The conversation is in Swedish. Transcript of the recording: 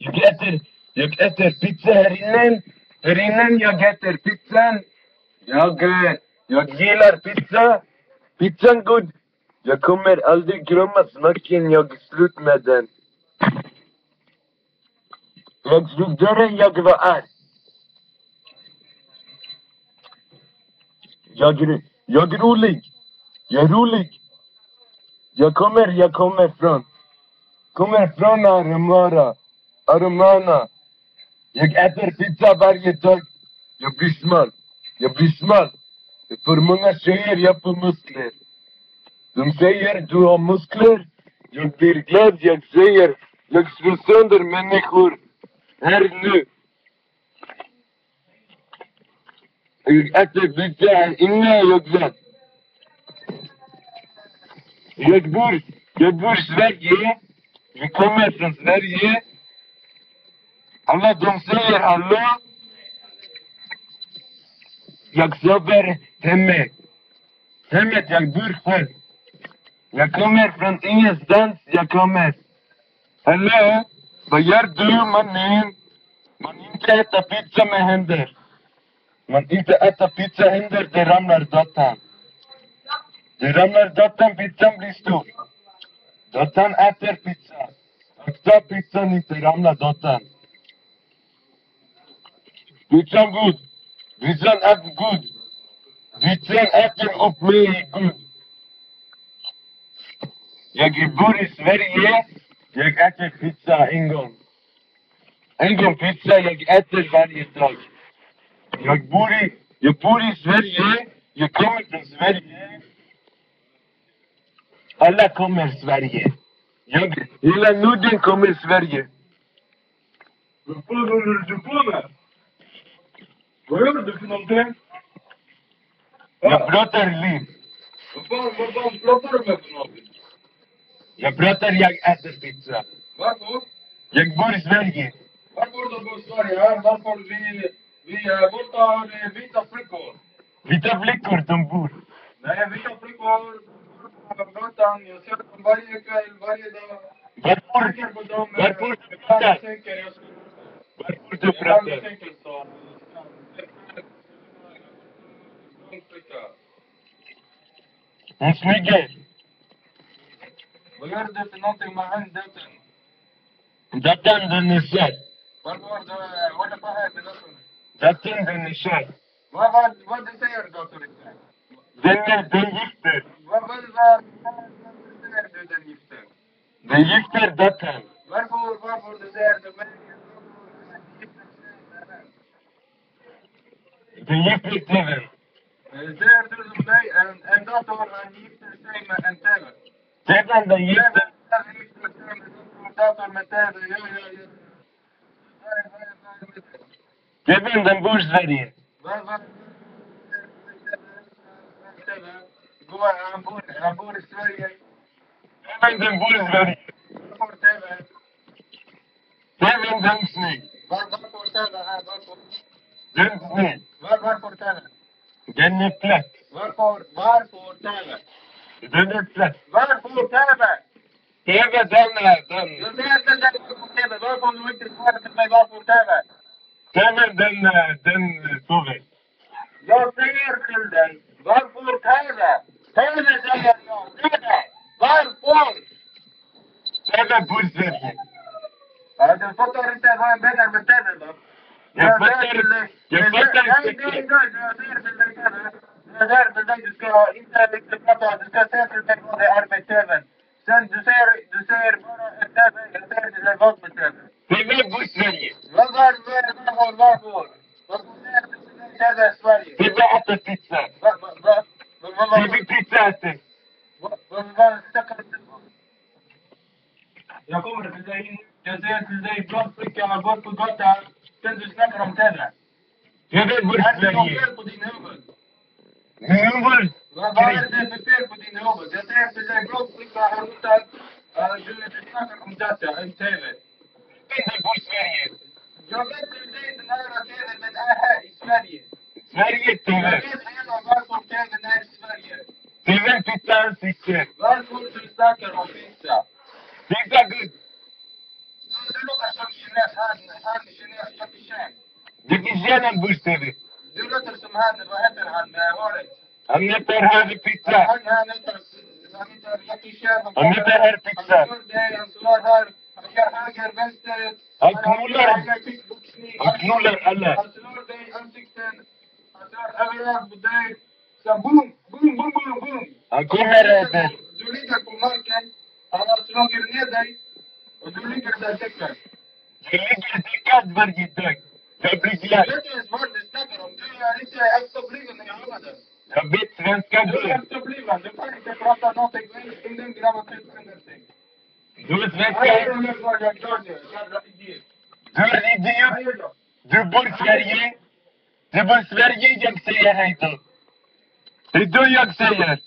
Jag äter pizza här inne. Här inne jag äter pizzan. Jag gillar pizza. Pizzan god. Jag kommer aldrig glömma smaken. Jag är slut med den. Jag slog dörren. Jag var arg. Jag är rolig. Jag är rolig. Jag kommer från Aromana. Jag äter pizza varje dag. Jag blir smal. För många tjejer jag får muskler. De säger du har muskler. Jag blir glad. Jag säger jag slår sönder människor. Här nu. Jag äter pizza här inne. Jag vet. Jag bor i Sverige. Vi kommer från Sverige. Alla de säger hallå. Jag sover hemmet. Jag bor själv. Jag kommer från ingenstans. Hallå? Vad gör du mannen? Man inte äter pizza med händer. Det ramlar datan. Pizzan blir stor. Datan äter pizza. Akta pizzan inte ramlar datan. Pizzan god. Pizzan är god. Pizzan äter upp mig god. Jag bor i Sverige. Jag äter pizza en gång. Pizza jag äter varje dag. Jag bor i Sverige. Jag kommer från Sverige. Alla kommer Sverige. Hela Norden kommer Sverige. Vad fan håller du på med? Vad gör du för någonting? Jag pratar liv. Vad fan pratar du med för någonting? Jag äter pizza. Varför? Jag bor i Sverige. Varför du bor i Sverige? Varför vi borta har vita flickor? Vita flickor de bor. Nej, vita flickor på gatan. Jag ser dem varje kväll, varje dag. Varför du pratar? Hon smyger. Vad gör du för någonting med handen? Datorn den är kär. Varför håller på här med datorn? Datorn den är kär. Vad du säger datorn? Den gifter. Vad säger du den gifter? Den gifter datorn. Varför du säger det? Den gifter tvn. Säger du som dig, en dator gifter sig med en tv? Tvn den gifter. Dator med tv, ja. Tvn den bor i Sverige. Han bor i Sverige. Tvn den bor i Sverige. Varför tv? Tvn den snygg. Varför tv här? Den snygg. Varför tv? Den är plätt. Varför tv? Den är plätt. Varför tv? TV den är den. Jag säger till dig varför tv. Varför du inte svarar till mig varför tv? TV den sover. Jag säger till dig varför tv? TV säger jag. TV. Varför? TV bor i Sverige. Ja, du fattar inte vad jag menar med tv då. Jag säger till dig, du ska inte riktigt prata, du ska säga till mig vad det är med tvn. Sen du säger bara en tv, jag säger till dig vad med tv. TV bor i Sverige. Varför säger du till mig tv i Sverige? TV äter pizza. TV pizza äter. Vad snackar du om? Jag kommer till dig, jag säger till dig, blott flicka, går på gatan. Sen du snackar om tv. TV bor i Sverige. Vad är det fel på din huvud? Min huvud? Vad är det för fel på din huvud? Jag säger till dig, blott flicka, här utan. Du snackar om data, om tv. TV bor i Sverige. Jag vet till dig, den här tvn är här i Sverige. Sverige TV. Jag vet hela varför tvn är i Sverige. TV pizza sitter. Varför du snackar om pizza? Pizza good. du låter som kines, han kines, Jackie Chan. Jackie Chan han bokstavligt. Du låter som han, vad heter han med håret? Han heter Harry Pizza. Han heter Jackie Chan. Han heter Harry Pizza. Han slår dig, han slår här. Han gör höger, vänster. Han knullar. Han gör kickboxning. Han knullar alla. Han slår dig i ansikten. Han slår överallt på dig. Så boom, boom, boom, boom, boom. Han kommer över. Du ligger på marken. Han har slagit ner dig. Och du ligger där däckad. Jag ligger däckad varje dag. Jag blir glad. Du vet inte ens vad du snackar om. Du är inte efterbliven när jag jobbade. Jag vet svenska Du är bror. efterbliven. Du kan inte prata någonting. Ingen grammatik någonting. Du är svenska. Du är idiot. Du bor i Sverige. Du bor i Sverige, jag säger hej då. Hej då jag säger.